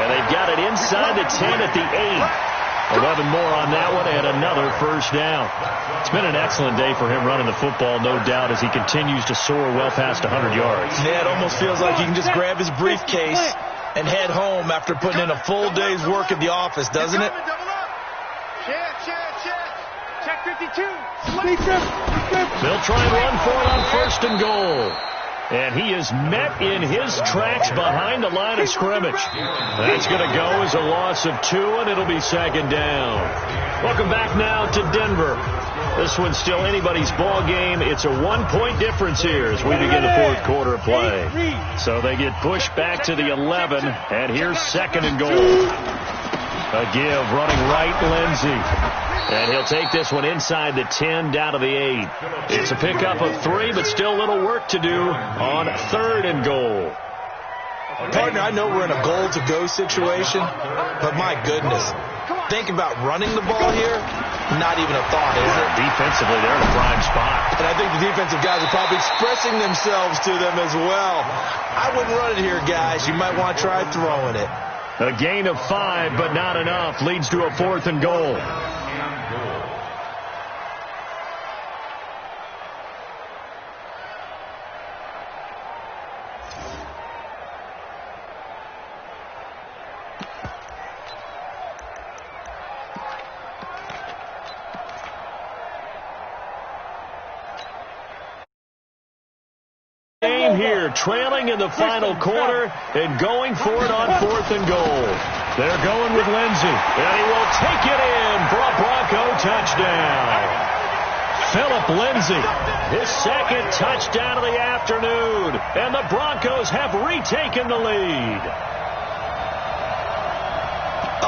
And they've got it inside the 10 at the 8. 11 more on that one and another 1st down. It's been an excellent day for him running the football, no doubt, as he continues to soar well past 100 yards.
Yeah, it almost feels like he can just grab his briefcase and head home after putting in a full day's work at the office, doesn't it?
Check 52.
They'll try and run for it on 1st and goal. And he is met in his tracks behind the line of scrimmage. That's going to go as a loss of 2, and it'll be 2nd down. Welcome back now to Denver. This one's still anybody's ball game. It's a 1-point difference here as we begin the 4th quarter of play. So they get pushed back to the 11, and here's 2nd and goal. A give running right, Lindsey. And he'll take this one inside the 10 down to the 8. It's a pickup of 3, but still a little work to do on 3rd and goal.
Partner, I know we're in a goal-to-go situation, but my goodness, Think about running the ball here. Not even a thought, is it?
Defensively, they're in a prime spot.
And I think the defensive guys are probably expressing themselves to them as well. I wouldn't run it here, guys. You might want to try throwing it.
A gain of 5, but not enough. Leads to a 4th and goal. Here, trailing in the final quarter and going for it on 4th and goal. They're going with Lindsey, and he will take it in for a Bronco touchdown. Philip Lindsey, his 2nd touchdown of the afternoon, and the Broncos have retaken the lead.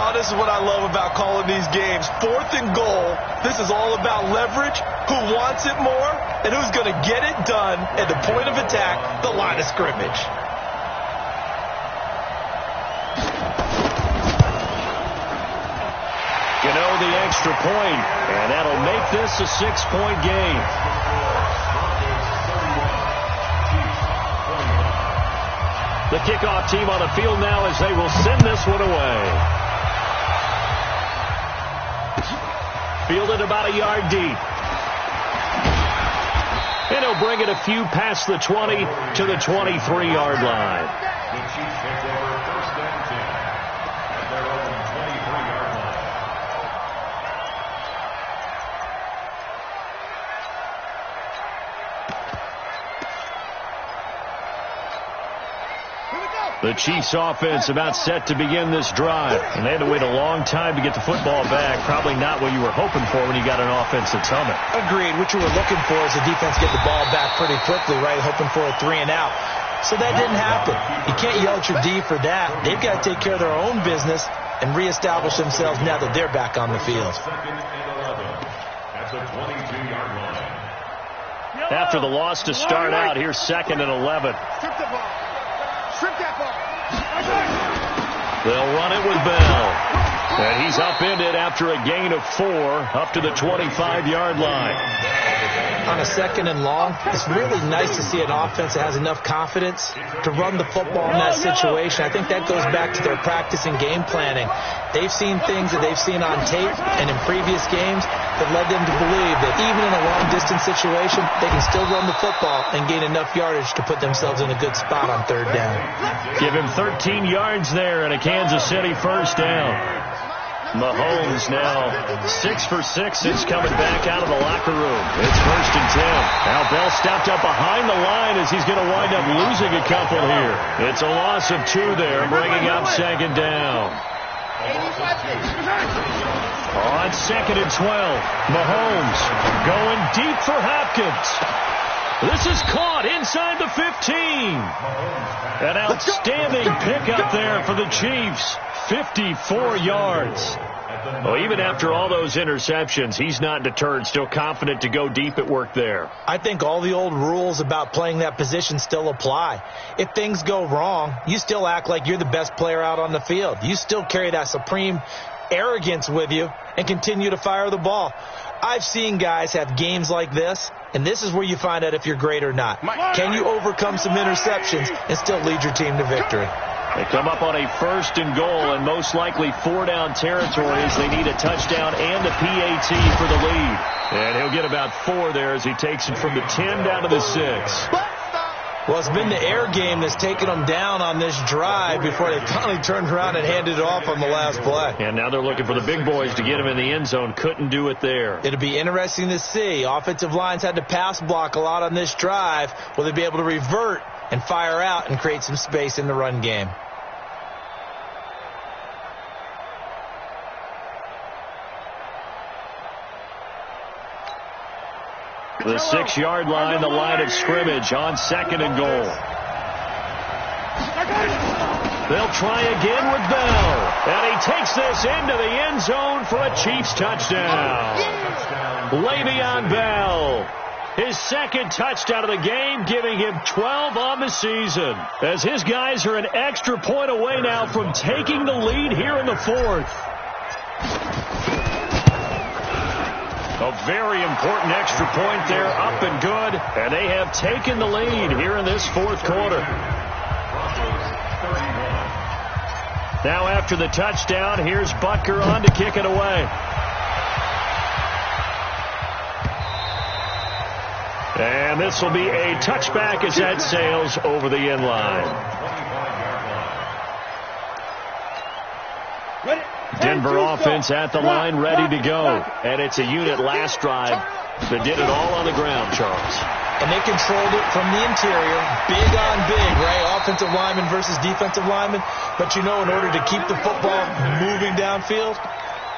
Oh, this is what I love about calling these games. 4th and goal. This is all about leverage, who wants it more, and who's going to get it done at the point of attack, the line of scrimmage.
You know, the extra point, and that'll make this a 6-point game. The kickoff team on the field now as they will send this one away. Fielded about a yard deep. And he'll bring it a few past the 20 to the 23-yard line.
The Chiefs take over 1st and 10 at their own 23-yard line.
The Chiefs offense about set to begin this drive. And they had to wait a long time to get the football back. Probably not what you were hoping for when you got an offense that's humming.
Agreed. What you were looking for is the defense get the ball back pretty quickly, right? Hoping for a 3 and out. So that didn't happen. You can't yell at your D for that. They've got to take care of their own business and reestablish themselves now that they're back on the field.
2nd and 11 at the 22-yard line.
After the loss to start out, here's 2nd and 11.
Strip the ball. Strip that ball.
They'll run it with Bell. And he's upended after a gain of 4 up to the 25-yard line.
On a 2nd and long, it's really nice to see an offense that has enough confidence to run the football in that situation. I think that goes back to their practice and game planning. They've seen things that they've seen on tape and in previous games that led them to believe that even in a long-distance situation, they can still run the football and gain enough yardage to put themselves in a good spot on 3rd down.
Give him 13 yards there and a Kansas City 1st down. Mahomes now 6 for 6 since coming back out of the locker room. It's 1st and 10. Now Bell stopped up behind the line as he's going to wind up losing a couple here. It's a loss of 2 there, bringing up 2nd down. On 2nd and 12, Mahomes going deep for Hopkins. This is caught inside the 15. An outstanding pickup there for the Chiefs. 54 yards. Well, even after all those interceptions, he's not deterred, still confident to go deep at work there.
I think all the old rules about playing that position still apply. If things go wrong, you still act like you're the best player out on the field. You still carry that supreme arrogance with you and continue to fire the ball. I've seen guys have games like this, and this is where you find out if you're great or not. Can you overcome some interceptions and still lead your team to victory?
They come up on a 1st and goal and most likely 4-down territory as they need a touchdown and a PAT for the lead. And he'll get about 4 there as he takes it from the 10 down to the 6.
Well, it's been the air game that's taken them down on this drive before they finally turned around and handed it off on the last play.
And now they're looking for the big boys to get him in the end zone. Couldn't do it there.
It'll be interesting to see. Offensive lines had to pass block a lot on this drive. Will they be able to revert and fire out and create some space in the run game?
The 6-yard line, the line of scrimmage on 2nd and goal. They'll try again with Bell. And he takes this into the end zone for a Chiefs touchdown. Le'Veon Bell. His 2nd touchdown of the game, giving him 12 on the season. As his guys are an extra point away now from taking the lead here in the 4th. A very important extra point there, up and good, and they have taken the lead here in this fourth quarter. Now after the touchdown, here's Butker on to kick it away. And this will be a touchback as that sails over the end line. Denver offense at the line, ready to go. And it's a unit last drive that did it all on the ground, Charles.
And they controlled it from the interior, big on big, right? Offensive lineman versus defensive lineman. But, you know, in order to keep the football moving downfield,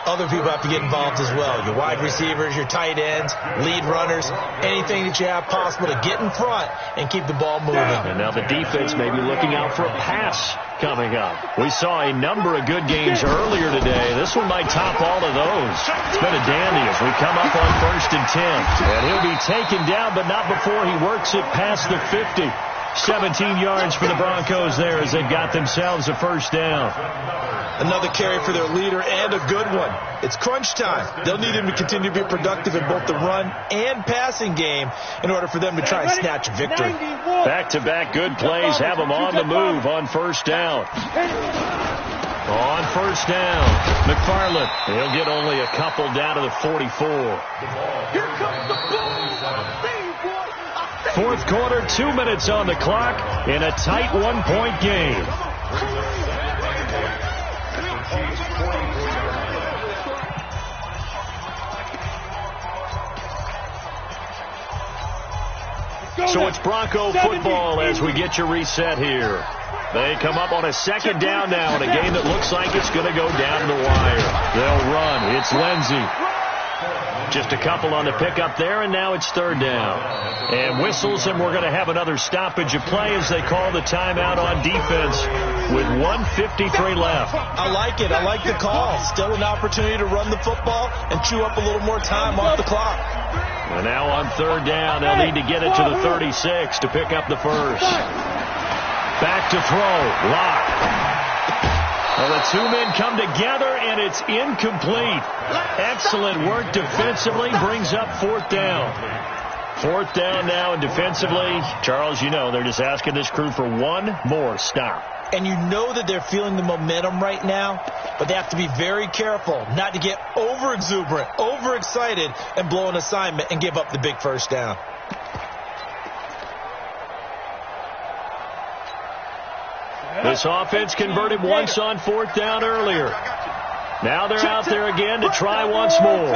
other people have to get involved as well. Your wide receivers, your tight ends, lead runners, anything that you have possible to get in front and keep the ball moving.
And now the defense may be looking out for a pass coming up. We saw a number of good games earlier today. This one might top all of those. It's been a dandy as we come up on 1st and 10. And he'll be taken down, but not before he works it past the 50. 17 yards for the Broncos there as they got themselves a first down.
Another carry for their leader and a good one. It's crunch time. They'll need him to continue to be productive in both the run and passing game in order for them to try and snatch a victory.
Back-to-back good plays have them on the move on first down. On first down, McFarland. He'll get only a couple down to the 44.
Here comes the ball.
Fourth quarter, 2 minutes on the clock in a tight one-point game. So it's Bronco football as we get you reset here. They come up on a second down now in a game that looks like it's going to go down the wire. They'll run. It's Lindsey. Just a couple on the pickup there, and now it's third down. And whistles, and we're going to have another stoppage of play as they call the timeout on defense with 1:53 left.
I like it. I like the call. Still an opportunity to run the football and chew up a little more time off the clock.
And now on third down, they'll need to get it to the 36 to pick up the first. Back to throw. Lock. Well, the two men come together, and it's incomplete. Excellent work defensively brings up fourth down. Fourth down now, and defensively, Charles, you know, they're just asking this crew for one more stop.
And you know that they're feeling the momentum right now, but they have to be very careful not to get over-exuberant, over-excited, and blow an assignment and give up the big first down.
This offense converted once on fourth down earlier. Now they're out there again to try once more.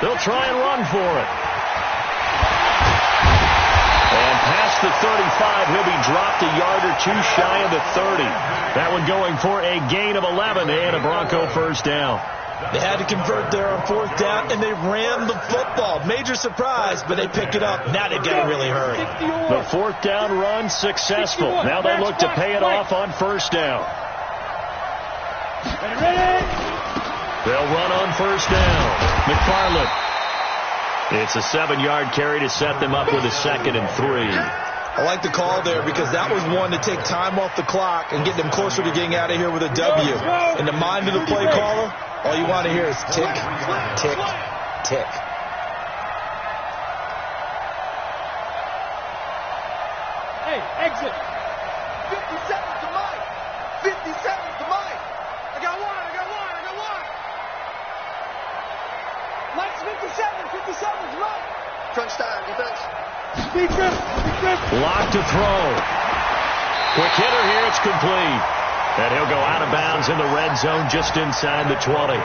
They'll try and run for it. And past the 35, he'll be dropped a yard or two shy of the 30. That one going for a gain of 11 and a Bronco first down.
They had to convert there on fourth down, and they ran the football. Major surprise, but they picked it up. Now they've got to really hurry.
The fourth down run successful. Now they look to pay it off on first down. They'll run on first down. McFarland. It's a 7-yard carry to set them up with a 2nd and 3.
I like the call there because that was one to take time off the clock and get them closer to getting out of here with a W. In the mind of the play caller, all you want to hear is tick, tick, tick.
Hey, exit.
50 seconds to Mike. 50 seconds to Mike. I got one.
Mike's 57 to Mike.
Crunch time, defense.
Lock to throw. Quick hitter here. It's complete. And he'll go out of bounds in the red zone just inside the 20.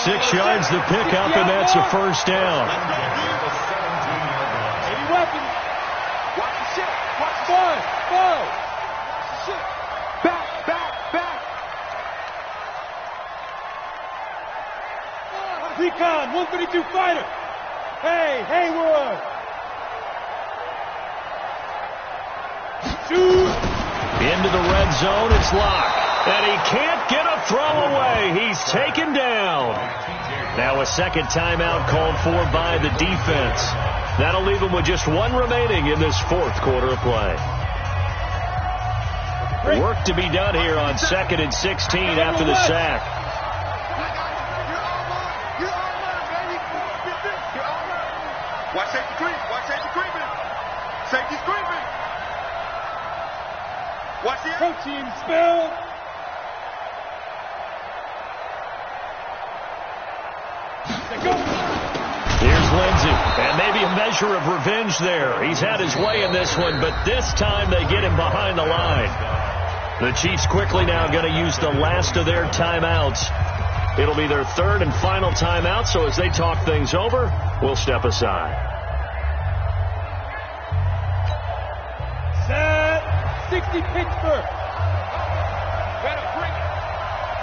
6 yards the pickup, and that's a first down.
Any weapons?
Watch the shit. Watch the
Ball.
shit. Back.
Recon, 132 fighter. Hey, Haywood. Shoot.
Into the red zone, it's locked. And he can't get a throw away. He's taken down. Now a second timeout called for by the defense. That'll leave him with just one remaining in this fourth quarter of play. Work to be done here on 2nd and 16 after the sack.
Watch safety creep. Watch safety creeping. Safety's creeping. Watch the coaching spell.
Here's Lindsey, and maybe a measure of revenge there. He's had his way in this one, but this time they get him behind the line. The Chiefs quickly now going to use the last of their timeouts. It'll be their 3rd and final timeout, so as they talk things over, we'll step aside.
Set 60 Pittsburgh. Better bring it.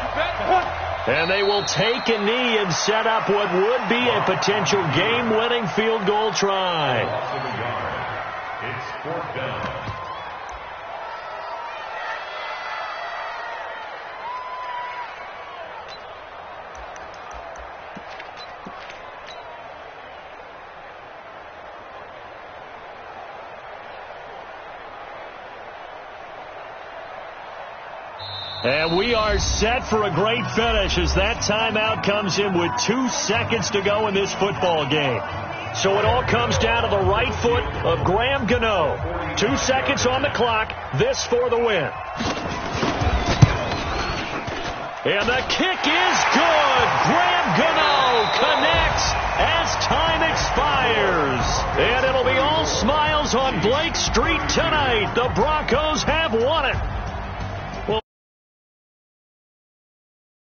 You better.
And they will take a knee and set up what would be a potential game-winning field goal try.
It's 4th down.
And we are set for a great finish as that timeout comes in with 2 seconds to go in this football game. So it all comes down to the right foot of Graham Gano. 2 seconds on the clock. This for the win. And the kick is good. Graham Gano connects as time expires. And it'll be all smiles on Blake Street tonight. The Broncos have won it.